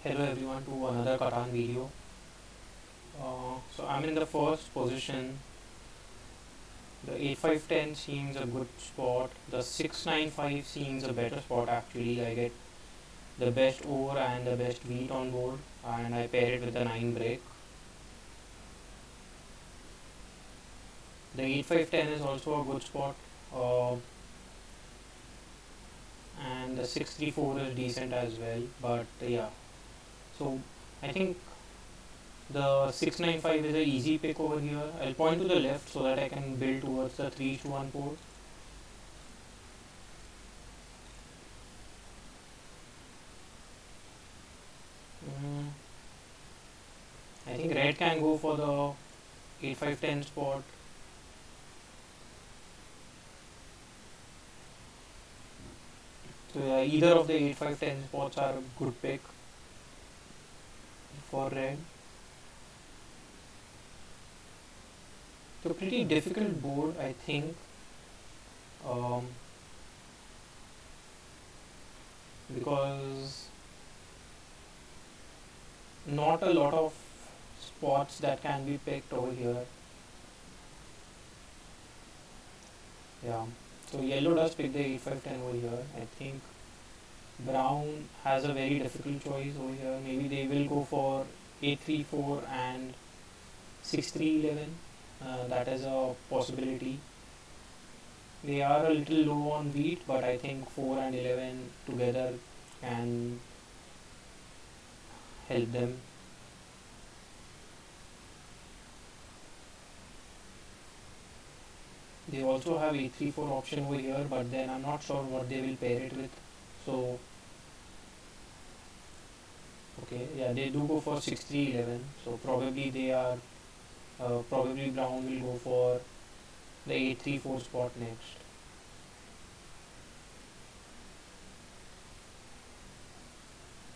Hello everyone to another Catan video. So I'm in the first position. The 8510 seems a good spot. The 695 seems a better spot actually. I get the best ore and the best wheat on board, and I pair it with the 9 break. The 8510 is also a good spot, uh, and the 634 is decent as well. But yeah, so I think the 695 is an easy pick over here. I'll point to the left so that I can build towards the 3 to 1 port. Mm, I think red can go for the 8-5-10 spot. So yeah, either of the 8-5-10 spots are a good pick for red. So pretty difficult board, I think, um, because not a lot of spots that can be picked over here. Yeah. So yellow does pick the 8-5-10 over here. I think brown has a very difficult choice over here. Maybe they will go for 8-3-4 and 6-3-11. That is a possibility. They are a little low on wheat, but I think 4 and 11 together can help them. They also have 8-3-4 option over here, but then I'm not sure what they will pair it with. So, okay, yeah, they do go for 6-3-11. So probably they are, probably brown will go for the 8-3-4 spot next.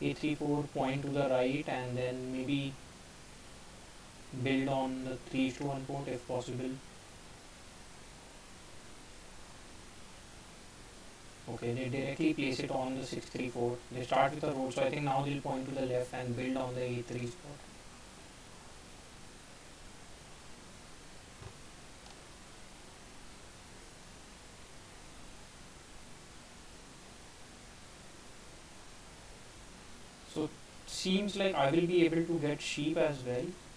8-3-4 point to the right, and then maybe build on the 3 to 1 port if possible. Okay, they directly place it on the 6-3-4. They start with a road, so I think now they'll point to the left and build on the 8-3 spot. So seems like I will be able to get sheep as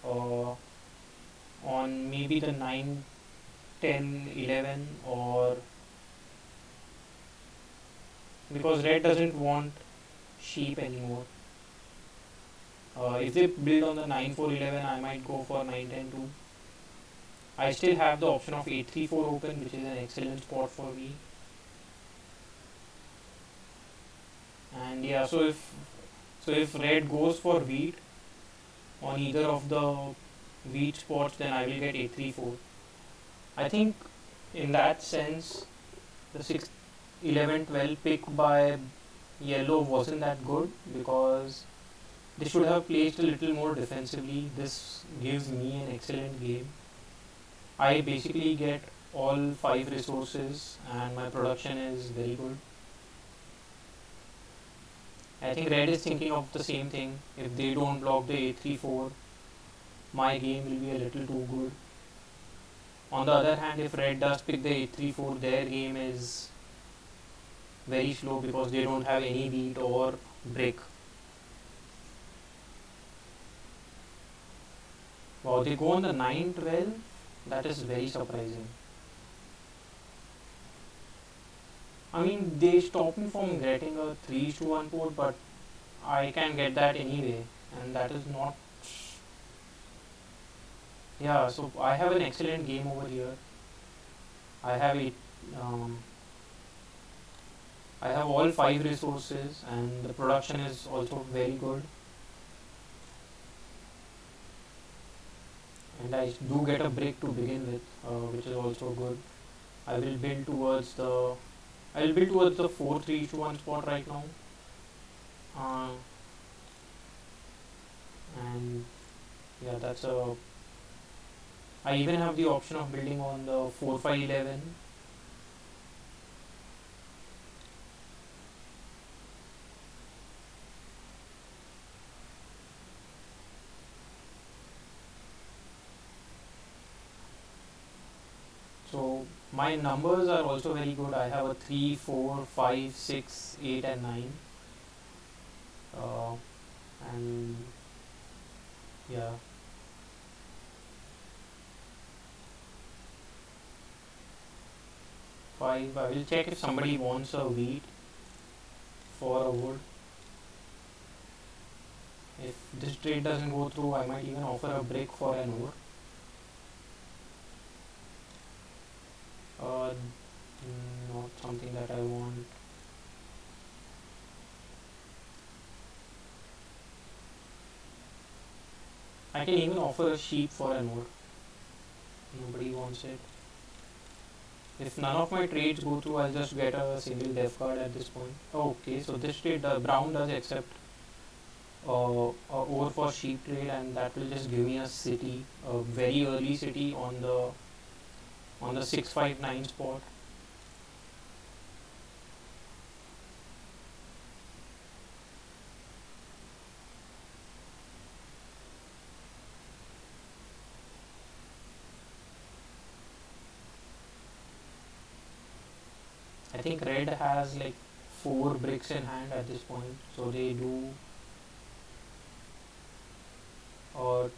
well, on maybe the 9, 10, 11, or because red doesn't want sheep anymore. If they build on the 9-4-11, I might go for 9-10-2. I still have the option of 8-3-4 open, which is an excellent spot for me. And yeah, so if red goes for wheat on either of the wheat spots, then I will get 8-3-4. I think in that sense, the 6, 11, 12 pick by yellow wasn't that good because they should have placed a little more defensively. This gives me an excellent game. I basically get all 5 resources and my production is very good. I think red is thinking of the same thing. If they don't block the 8-3-4, my game will be a little too good. On the other hand, if red does pick the 8-3-4, their game is very slow because they don't have any beat or break. Wow, they go on the 9-12. That is very surprising. I mean, they stop me from getting a 3 to 1 port, but I can get that anyway, and that is not. Yeah, so I have an excellent game over here. I have it. Um, I have all 5 resources, and the production is also very good. And I do get a break to begin with, which is also good. I will build towards the. I will build towards the 4-3 to 1 spot right now. Uh, and yeah, that's a. I even have the option of building on the 4-5-11. My numbers are also very good. I have a 3, 4, 5, 6, 8, and 9. Uh, and yeah, 5. I will check if somebody wants a wheat for a wood. If this trade doesn't go through, I might even offer a brick for an ore. Uh, Not something that I want. I can even offer a sheep for an ore. Nobody wants it. If none of my trades go through, I'll just get a single dev card at this point. Okay, so this trade, Brown does accept a ore for sheep trade, and that will just give me a city, a very early city on the 659 spot. I think red has like 4 bricks in hand at this point, so they do. Or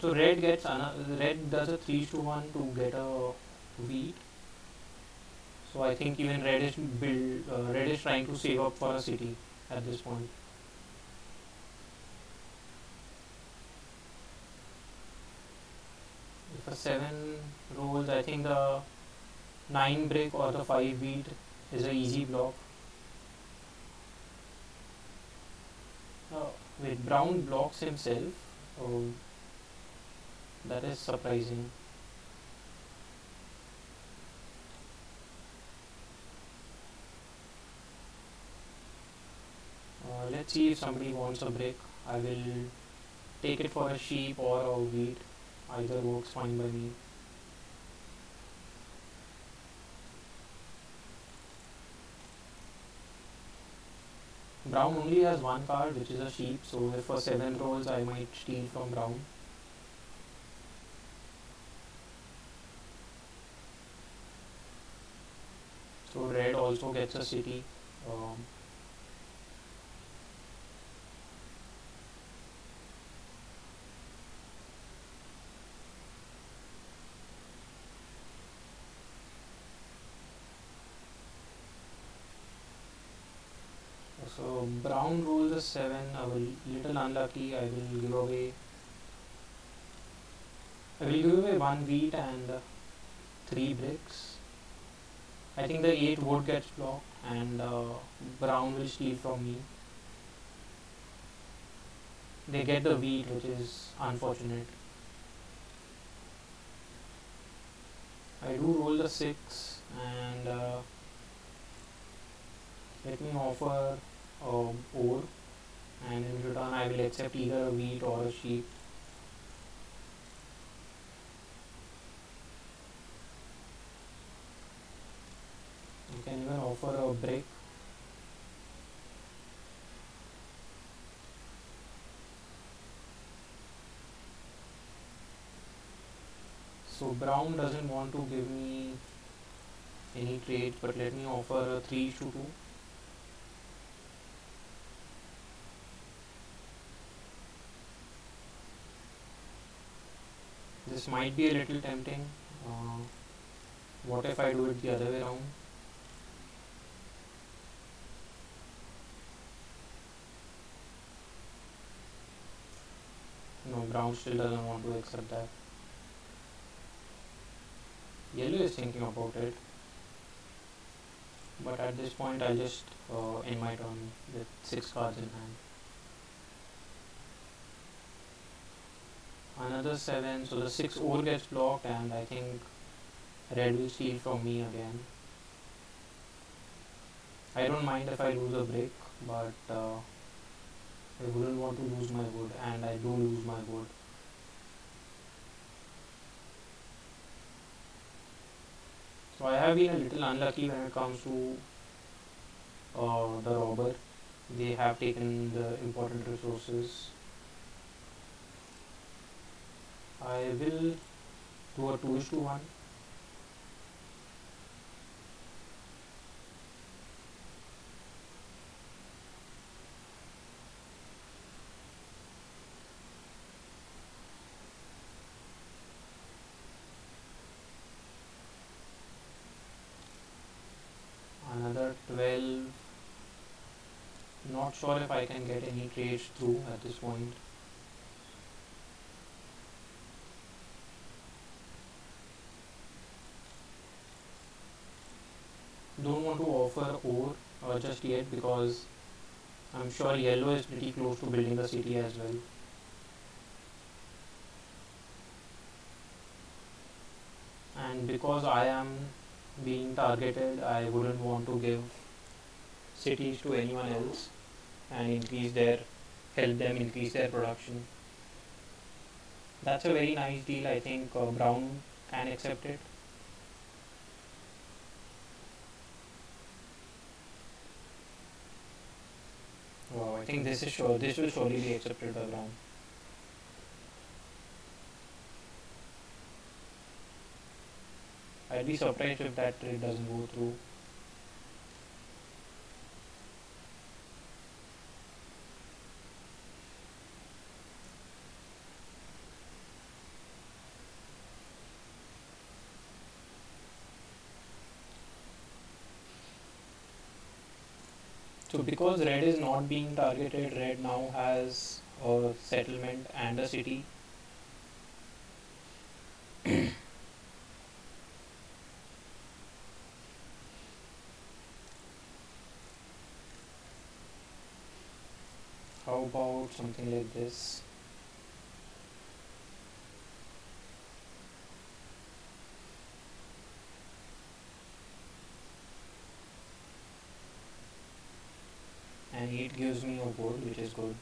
so red does a 3 to 1 to get a wheat. So I think even red is trying to save up for a city at this point. If a 7 rolls, I think the 9 brick or the 5 wheat is a easy block. Uh, with Brown blocks himself, oh, that is surprising. Let's see if somebody wants a brick. I will take it for a sheep or a wheat. Either works fine by me. Brown only has one card, which is a sheep, so if for 7 rolls I might steal from Brown. So red also gets a city. Um, so Brown rolls a 7. I will little unlucky. I will give away 1 wheat and 3 bricks. I think the 8 wood gets blocked and Brown will steal from me. They get the wheat, which is unfortunate. I do roll the 6 and let me offer ore, and in return I will accept either a wheat or a sheep. You can even offer a brick. So Brown doesn't want to give me any trade, but let me offer a 3 to 2. This might be a little tempting. Uh, what if I do it the other way around? No, Brown still doesn't want to accept that. Yellow is thinking about it, but at this point I'll just end my turn with 6 cards in hand. Another 7, so the 6 ore gets blocked, and I think red will steal from me again. I don't mind if I lose a brick, but I wouldn't want to lose my wood, and I do lose my wood. So I have been a little unlucky when it comes to the robber. They have taken the important resources. I will do a 2 to 1. Not sure if I can get any trades through at this point. Don't want to offer ore just yet because I'm sure yellow is pretty close to building the city as well. And because I am being targeted, I wouldn't want to give cities to anyone else and help them increase their production. That's a very nice deal. I think Brown can accept it. Wow, I think this will surely be accepted by Brown. I'd be surprised if that trade doesn't go through. So because red is not being targeted, red now has a settlement and a city. How about something like this? And it gives me a wood, which is good.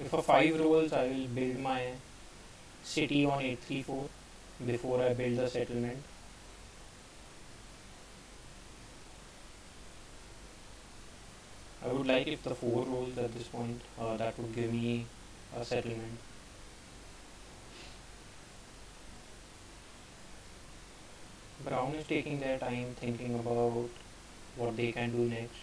If a 5 rolls, I will build my city on 834 before I build the settlement. I would like if the 4 rolls at this point, that would give me a settlement. Brown is taking their time thinking about what they can do next.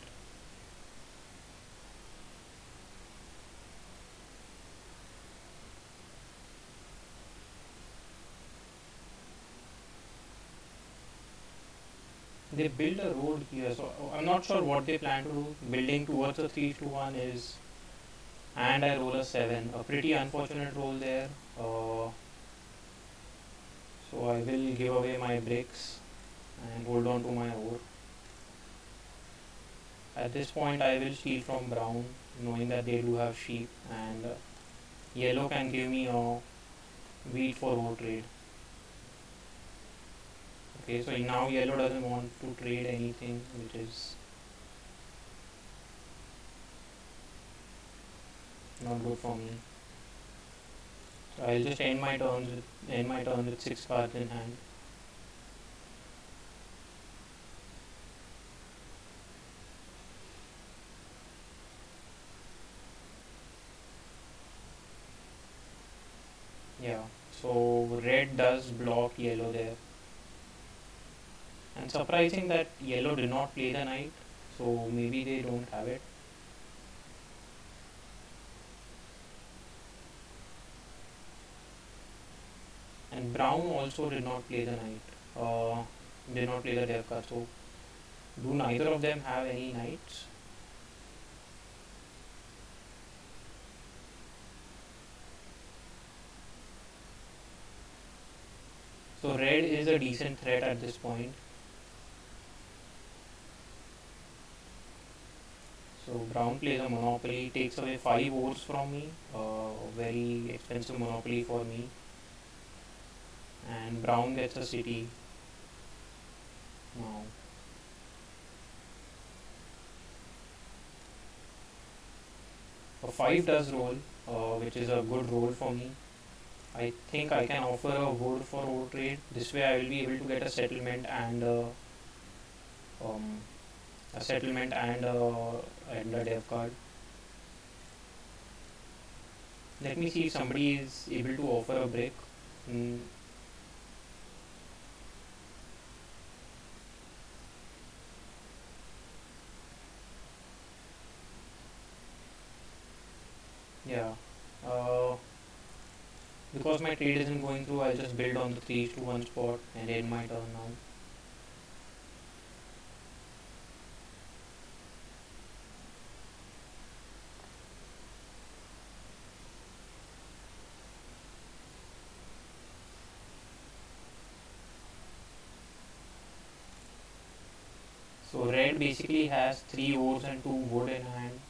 They build a road here, so I'm not sure what they plan to do. Building towards the 3 to 1 is, and I roll a 7. A pretty unfortunate roll there. So I will give away my bricks and hold on to my ore. At this point, I will steal from brown, knowing that they do have sheep, and yellow can give me a wheat for ore trade. Okay, so now yellow doesn't want to trade anything, which is not good for me. So I'll just end my turn with 6 cards in hand. Yeah. So red does block yellow there, and surprising that yellow did not play the knight. So maybe they don't have it. And brown also did not play the knight. Did not play the dev card. So do neither of them have any knights? So red is a decent threat at this point. So brown plays a monopoly, takes away 5 ores from me, very expensive monopoly for me, and brown gets a city now. A 5 does roll, which is a good roll for me. I think I can offer a wood for ore trade. This way, I will be able to get um, a settlement and a dev card. Let me see if somebody is able to offer a brick. Mm, Yeah. Uh, because my trade isn't going through, I'll just build on the 3 to 1 spot and end my turn now. So red basically has 3 ores and 2 wood in hand.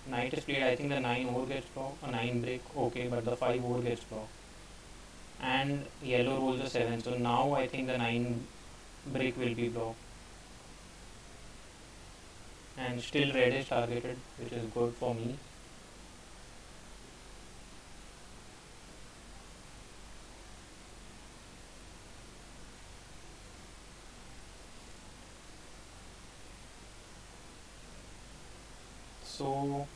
Knight is played. I think the 9 ore gets blocked. A 9 brick. Okay, but the 5 ore gets blocked. And yellow rolls a 7. So now I think the 9 brick will be blocked. And still red is targeted, which is good for me. So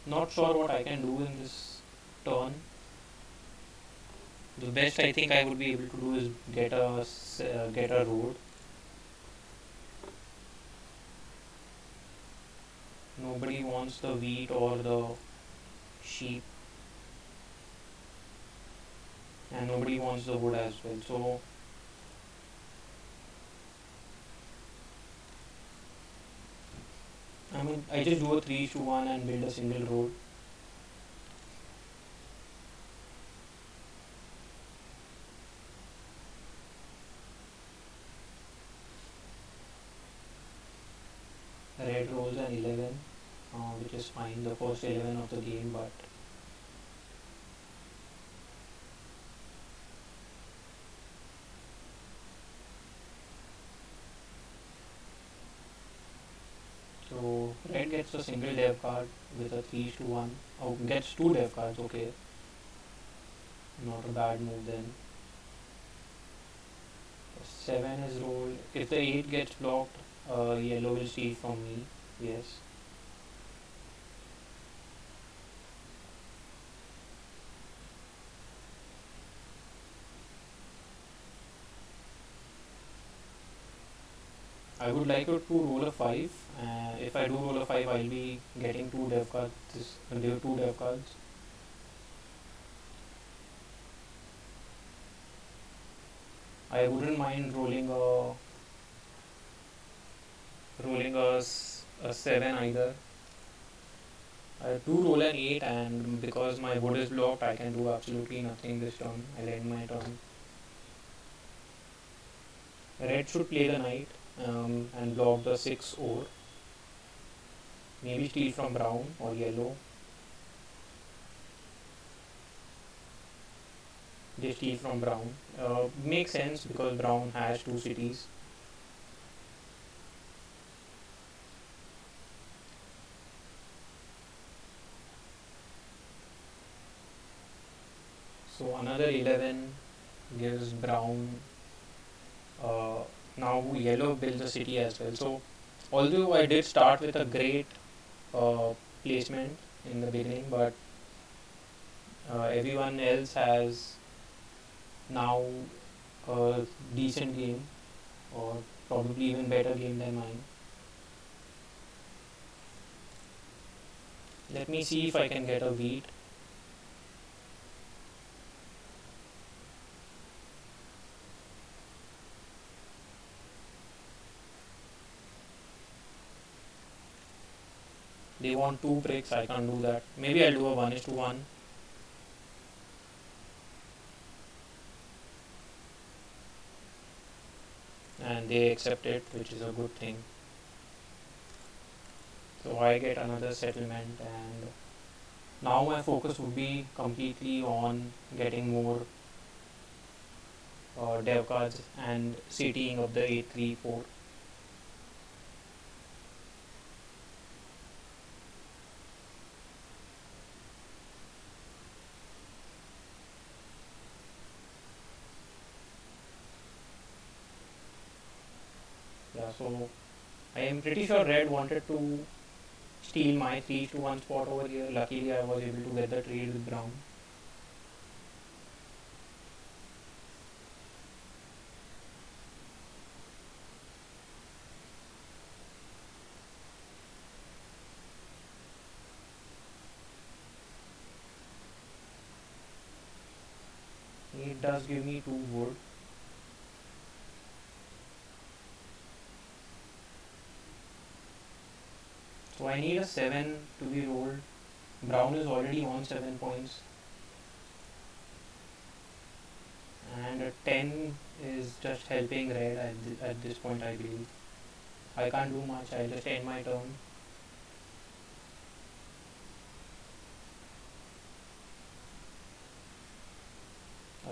not sure what I can do in this turn. The best I think I would be able to do is get a road. Nobody wants the wheat or the sheep, and nobody wants the wood as well. So I mean, I just do a 3 to 1 and build a single road. Red rolls an 11, which is fine, the first 11 of the game, but so red gets a single dev card with a 3 to 1. Oh, gets 2 dev cards, okay, not a bad move then. 7 is rolled. If the 8 gets blocked, yellow will steal from me. Yes. I would like it to roll a 5. If I do roll a 5, I'll be getting 2 dev cards. There are 2 dev cards. I wouldn't mind rolling a 7 either. I do roll an 8, and because my wood is blocked, I can do absolutely nothing this turn. I'll end my turn. Red should play the knight and block the 6 ore. Maybe steal from brown or yellow. They steal from brown. Makes sense because brown has 2 cities. So another 11 gives brown. Uh, Now yellow builds a city as well. So although I did start with a great uh, placement in the beginning, but everyone else has now a decent game or probably even better game than mine. Let me see if I can get a wheat. They want 2 bricks, I can't do that. Maybe I'll do a 1:1 and they accept it, which is a good thing. So I get another settlement, and now my focus would be completely on getting more dev cards and citying of the 834. Yeah, so I am pretty sure red wanted to steal my 3 to 1 spot over here. Luckily, I was able to get the trade with brown. does give me 2 wood. So I need a 7 to be rolled. Brown is already on 7 points, and a 10 is just helping red at this point, I believe. I can't do much, I'll just end my turn.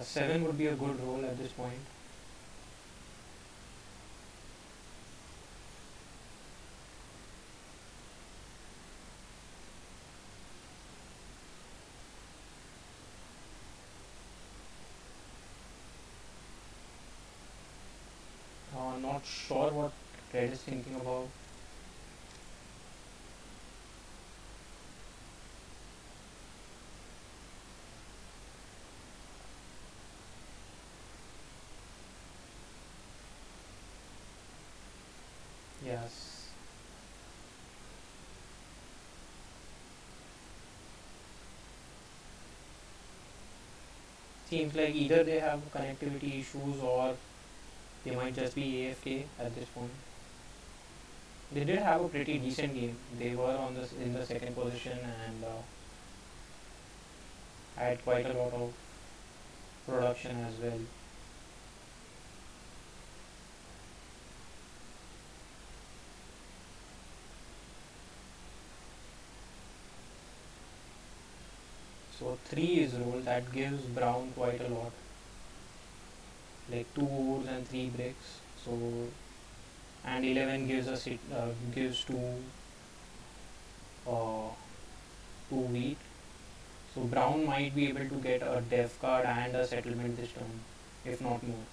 A 7 would be a good roll at this point. Not sure what red is thinking about. Yes. Seems like either they have connectivity issues or they might just be AFK at this point. They did have a pretty decent game. They were on this in the second position and had quite a lot of production as well. So 3 is rolled. That gives Brown quite a lot, like 2 ores and 3 bricks. So and 11 gives us gives uh, 2 wheat. So Brown might be able to get a dev card and a settlement this turn, if not more.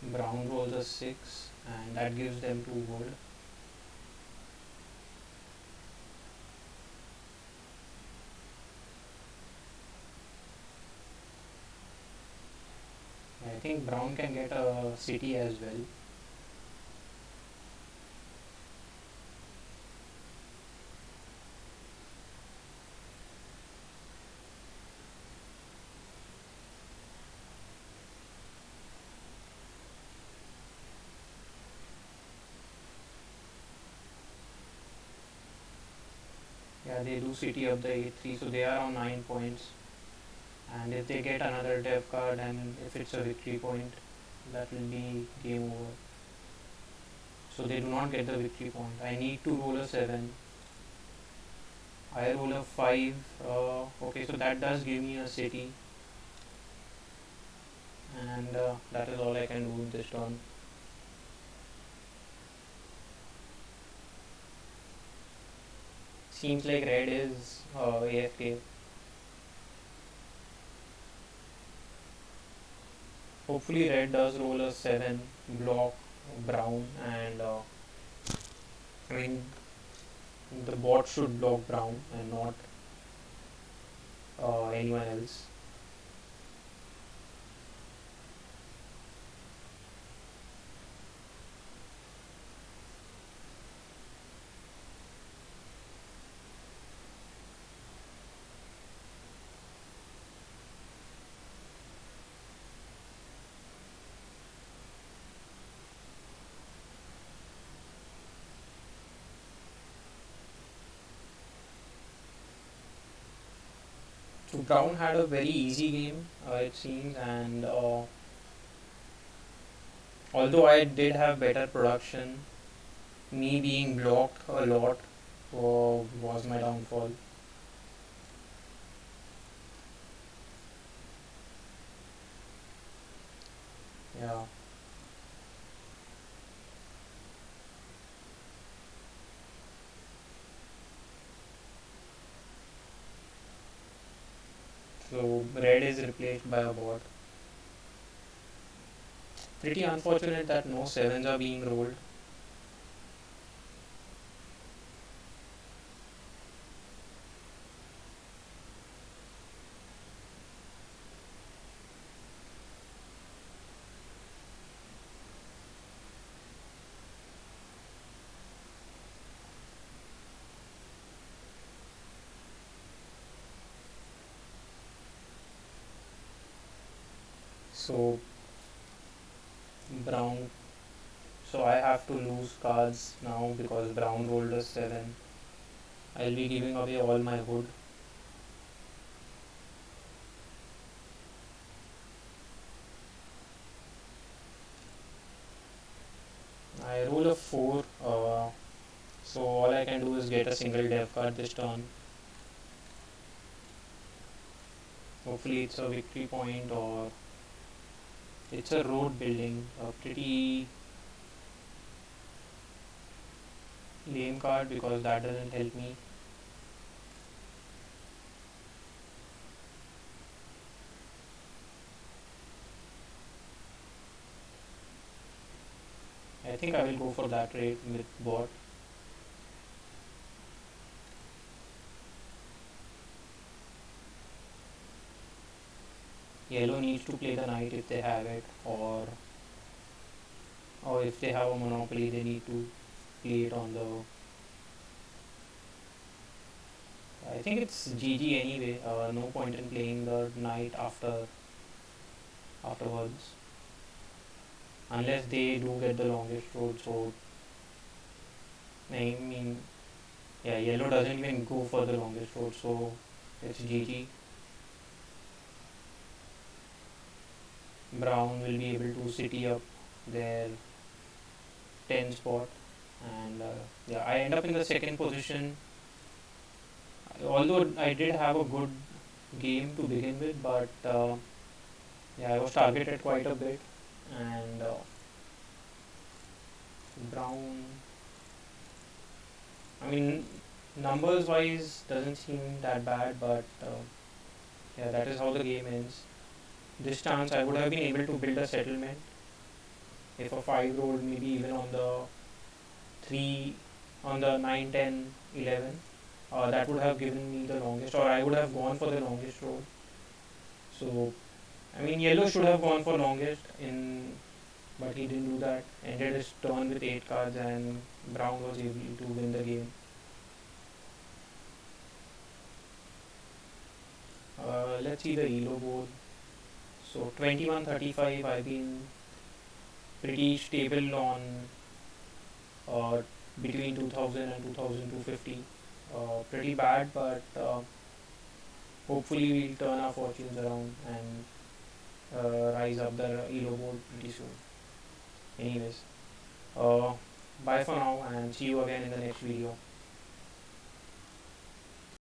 Brown rolls a 6 and that gives them 2 gold. I think Brown can get a city as well. Yeah, they do city up the A3, so they are on 9 points. And if they get another dev card and if it's a victory point, that will be game over. So they do not get the victory point. I need to roll a 7. I roll a 5. Okay, so that does give me a city. And that is all I can do this turn. Seems like red is AFK. Hopefully red does roll a 7, block brown, and I mean the bot should block brown and not anyone else. So brown had a very easy game, it seems, and although I did have better production, me being blocked a lot was my downfall. Yeah. So red is replaced by a bot. Pretty unfortunate that no sevens are being rolled. So brown. So I have to lose cards now because brown rolled a 7. I'll be giving away all my wood. I roll a 4. So all I can do is get a single dev card this turn. Hopefully it's a victory point or it's a road building. A pretty lame card because that doesn't help me. I think I will go for that trade with bot. Yellow needs to play the knight if they have it, or if they have a monopoly, they need to play it on the. I think it's GG anyway. No point in playing the knight afterwards, unless they do get the longest road. So I mean, yeah, yellow doesn't even go for the longest road, so it's GG. Brown will be able to city up their 10 spot, and yeah, I end up in the second position. Although I did have a good game to begin with, but yeah, I was targeted quite a bit, and Brown. I mean, numbers wise doesn't seem that bad, but yeah, that is how the game ends. This chance I would have been able to build a settlement if a 5 rolled maybe even on the 3, on the 9, 10, 11. That would have given me the longest, or I would have gone for the longest roll. So I mean, yellow should have gone for longest in, but he didn't do that. Ended his turn with 8 cards, and brown was able to win the game. Let's see the elo board. So 21-35, I've been pretty stable on uh, between 2000 and 2250. Pretty bad, but hopefully we'll turn our fortunes around and rise up the elo board pretty soon. Anyways, uh, bye for now and see you again in the next video.